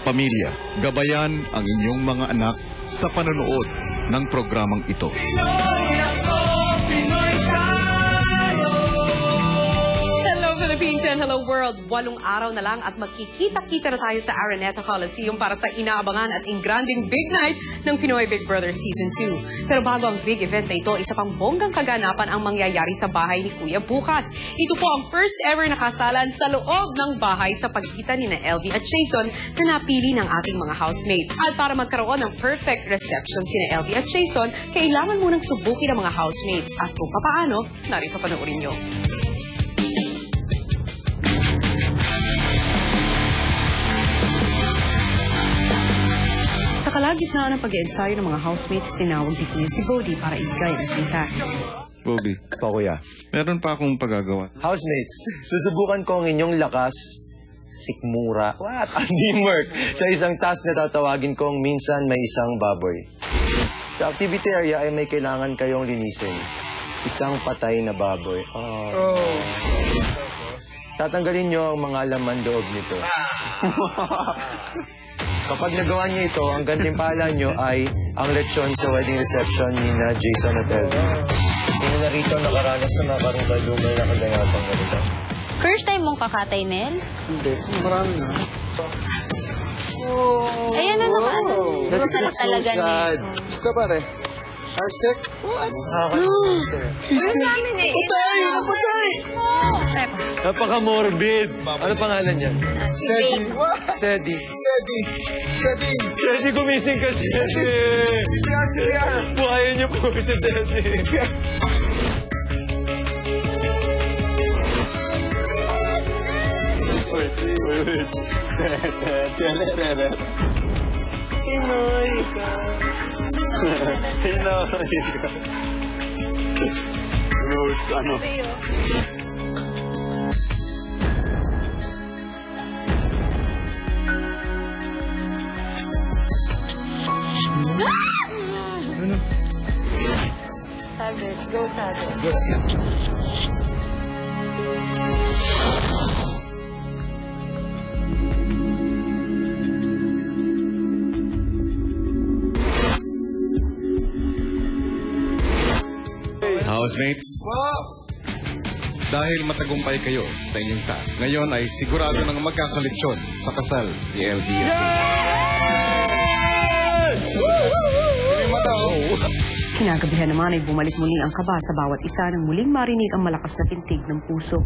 Kapamilya, gabayan ang inyong mga anak sa panonood ng programang ito. Hello Philippines and hello world! 8 araw na lang at magkikita-kita na tayo sa Araneta Coliseum para sa inaabangan at ingranding big night ng Pinoy Big Brother Season 2. Pero bago ang big event na ito, isa pang bonggang kaganapan ang mangyayari sa bahay ni Kuya bukas. Ito po ang first ever na kasalan sa loob ng bahay sa pagitan ni LV at Jason na napili ng ating mga housemates. At para magkaroon ng perfect reception sina LV at Jason, kailangan munang subukin ang mga housemates. At kung papaano, narito panoorin nyo. Sa kalagitnaan ng pag-ensayo ng mga housemates, tinawag dito niya si Bodhi para ibigay ang isang task. Bobby, Kuya. meron pa akong pagagawa. Housemates, susubukan ko ang inyong lakas, sikmura, at teamwork sa isang task na tatawagin kong minsan may isang baboy. Sa activity area ay may kailangan kayong linisin. Isang patay na baboy. Tatanggalin nyo ang mga laman loob nito. Kapag nagawa niyo ito, ang gantimpala niyo ay ang lechon sa wedding reception ni na Jason at Elvin. Sino na rito nakaranas sa makarungal-lungal na kagayatang ganito? First time mong kakatay, Nel? Hindi, marami na. Ayan na naman. That's Masarap so talaga, Nel. sad. Gusto pare? Hashtag? What? Ang dami na eh. Patay! Napatay! Step. Napaka-morbid. Ano pangalan niya? Sedi. What? Sedi. Sedi. Sedi. Sedi, gumising ka, Sedi. CPR. Buhayin niyo po si Sedi. Wait. Pinoy ka. Pinoy ka. Roots, ano? Sabi, go sabi. Housemates, dahil matagumpay kayo sa inyong task, ngayon ay sigurado nang magkakalitsyon sa kasal ni LV at Jason. Kinagabihan naman ay bumalik muli ang kaba sa bawat isa nang muling marinig ang malakas na tintig ng puso.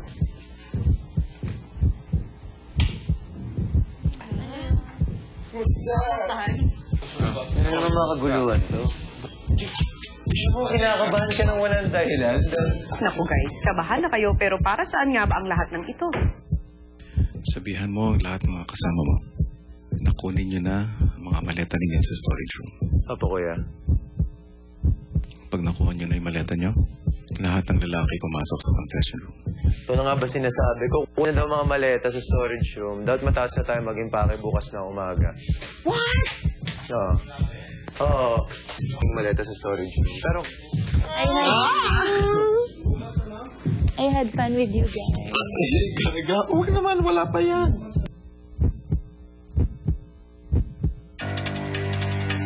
Ano naman mga kaguluhan to? Kinakabahan ka ng walang dahilan. Naku guys, kabahan na kayo pero para saan nga ba ang lahat ng ito? Sabihan mo ang lahat ng mga kasama mo. Nakunin nyo na ang mga maleta ninyo sa storage room. Opo, Kuya. Pag nakuha nyo na yung maleta nyo, lahat ng lalaki pumasok sa confession room. Ito na nga ba sinasabi ko? Kuna daw mga maleta sa storage room. Dapat mataas na tayo mag-impake bukas na umaga. What? Oo. Oo. Yung maleta sa storage room. Pero, I had fun with you guys. Huwag naman, wala pa yan.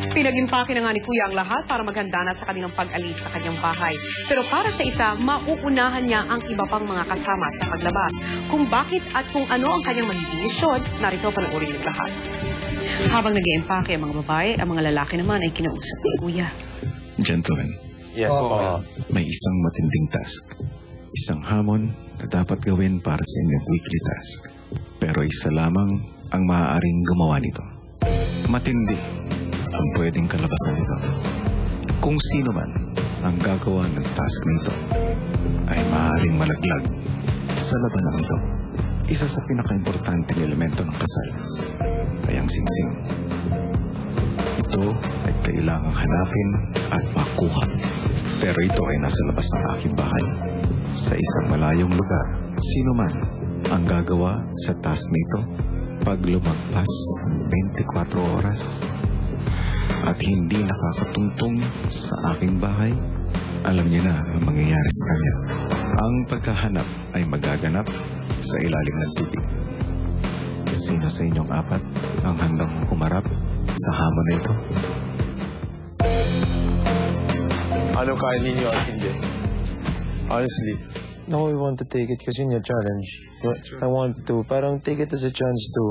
Pinagimpake na nga ni Kuya ang lahat para maghanda na sa kanilang pag-alis sa kanyang bahay. Pero para sa isa, mauunahan niya ang iba pang mga kasama sa paglabas. Kung bakit at kung ano ang kanyang magiging misyon, narito panoorin ng lahat. Habang nag-iimpake ang mga babae, ang mga lalaki naman ay kinausap ni Kuya. Gentlemen, yes, po. may isang matinding task. Isang hamon na dapat gawin para sa inyong weekly task. Pero isa lamang ang maaaring gumawa nito. Matindi ang pwedeng kalabasan nito. Kung sino man ang gagawa ng task nito ay maaaring malaglag sa labanan nito. Isa sa pinaka-importanteng elemento ng kasal ay ang singsing. Ito ay kailangang hanapin at makuha. Pero ito ay nasa labas ng aking bahay. Sa isang malayong lugar, sino man ang gagawa sa task nito pag lumagpas ang 24 oras at hindi nakakatungtong sa aking bahay, alam niyo na ang mangyayari sa kanya. Ang pagkahanap ay magaganap sa ilalim ng tubig. Sino sa inyong apat ang handang sa hamon na ito? Ano kaya ninyo at hindi? Honestly. No, we want to take it because yun yung challenge. I want to, parang take it as a chance to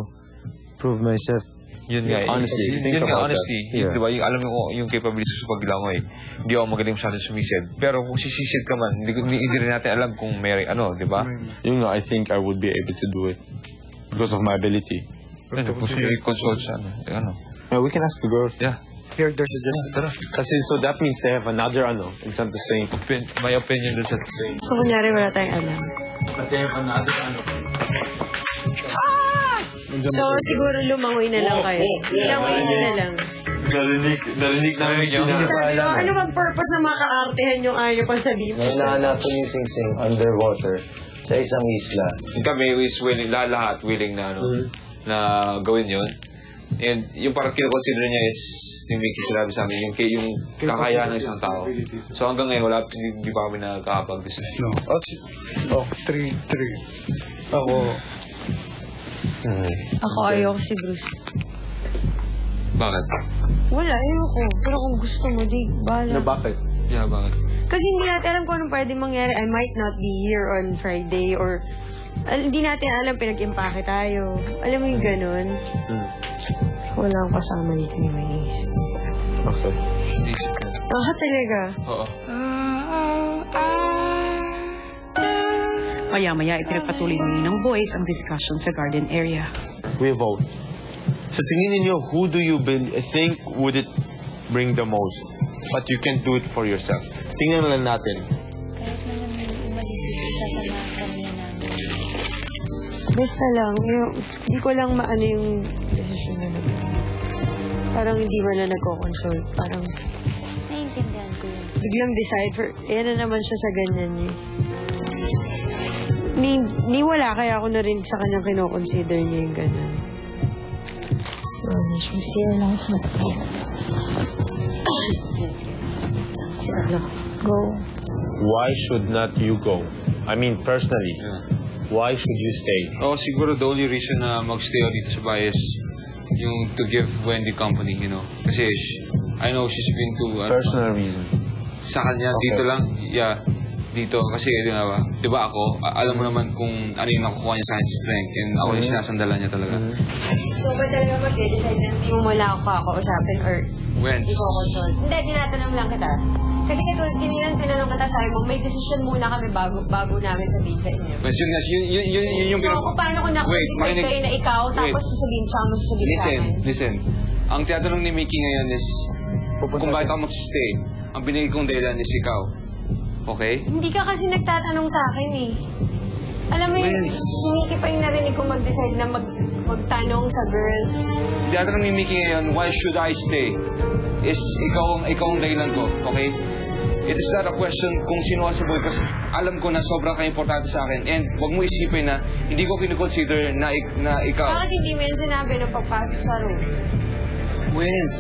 prove myself. Yun nga, Honestly, think yun nga, about honestly, that. Yeah. di ba, yung, alam mo yung capabilities sa paglangoy, hindi ako magaling masyado sumisid. Pero kung sisisid ka man, hindi rin natin alam kung may ano, di ba? Yun nga, I think I would be able to do it. Because of my ability. Ano, gusto nyo i-consult sa ano. We can ask the girls. Yeah. Here, there's a just. Tara. Kasi so that means they have another instead of saying. May opinion dun sa... So, kunyari, wala tayong alam. But they have another So, siguro lumangoy na lang kayo. Lumangoy na lang. Narinig namin yun. Sabi ko, ano bang purpose na makaartehan yung ayaw pang sabihin? May nahanap ko yung Sing-Sing underwater sa isang isla. Kami is willing, lahat willing na ano, na gawin yun. And yung parang kinoconsider niya is, yung Mickey sinabi sa amin, yung kakayahan ng isang tao. So hanggang ngayon, hindi pa kami nakakapag-decide. No. 3. Ako. Ako ayoko si Bruce. Bakit? Wala, ayoko. Pero kung gusto mo, di, bahala. Bakit? Yeah, bakit? Kasi hindi natin alam kung anong pwede mangyari. I might not be here on Friday or hindi natin alam pinag-impake tayo. Alam mo yung ganun? Wala akong kasama dito ni Manis. Okay. Isip ko. Talaga? Oo. Maya-maya ay pinagpatuloy ng Ninang Boys ang discussion sa garden area. We vote. Sa tingin ninyo, who do you think would it bring the most? But you can do it for yourself. Tingnan lang natin. Kahit na naman umalis ito sa samahan kanina. Basta lang, hindi ko lang maano yung desisyon na naging. Parang hindi mo na nagko-consult. Parang Naiintindihan ko yun. biglang decide for, yan na naman siya sa ganyan niya. Ni wala, kaya ako na rin sa kanyang kinoconsider niya yung ganun. Siya lang siya. Go. Why should not you go? I mean, personally, why should you stay? Oh, siguro the only reason na magstay ako dito sa bahay is yung to give Wendy company, you know. Kasi I know she's been to... Personal reason. sa kanya, dito lang, dito. Kasi, di ba ako, alam mo naman kung ano yung nakukuha niya sa akin strength and ako yung sinasandalan niya talaga. So, ba talaga mag-decide na hindi mo wala ako kakausapin or Wens. i-consult? Hindi, tinatanong lang kita. Kasi tinanong kita, sabi mo, may decision muna kami bago namin sabihin sa inyo. Wens, yun yung So, paano kung decide kayo na ikaw, tapos sasabihin siya mo sasabihin sa akin? Listen. Ang tinatanong ni Mickey ngayon is kung bakit ako mag-stay. Ang binigay kong dahilan is ikaw. Okay? Hindi ka kasi nagtatanong sa akin eh. Alam mo yung siniki pa yung narinig ko mag-decide na magtanong sa girls. Tinatanong ni Mickey ngayon, why should I stay? Is ikaw ang dahilan ko, okay? It is not a question kung sino ka sa boy kasi alam ko na sobrang ka-importante sa akin and wag mo isipin na hindi ko kinoconsider na ikaw. Bakit hindi mo yan sinabi nung pagpasok sa room? Wens.